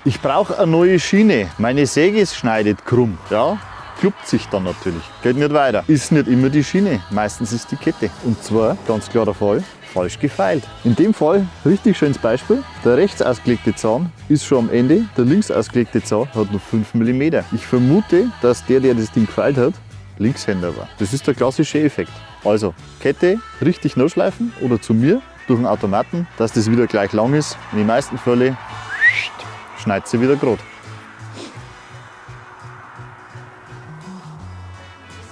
Ich brauche eine neue Schiene. Meine Säge schneidet krumm. Ja, kluppt sich dann natürlich. Geht nicht weiter. Ist nicht immer die Schiene, meistens ist die Kette. Und zwar, ganz klarer Fall, falsch gefeilt. In dem Fall, richtig schönes Beispiel, der rechts ausgelegte Zahn ist schon am Ende, der links ausgelegte Zahn hat noch 5 mm. Ich vermute, dass der das Ding gefeilt hat, Linkshänder war. Das ist der klassische Effekt. Also, Kette richtig nachschleifen oder zu mir durch den Automaten, dass das wieder gleich lang ist. In den meisten Fällen schneidet sie wieder gerade.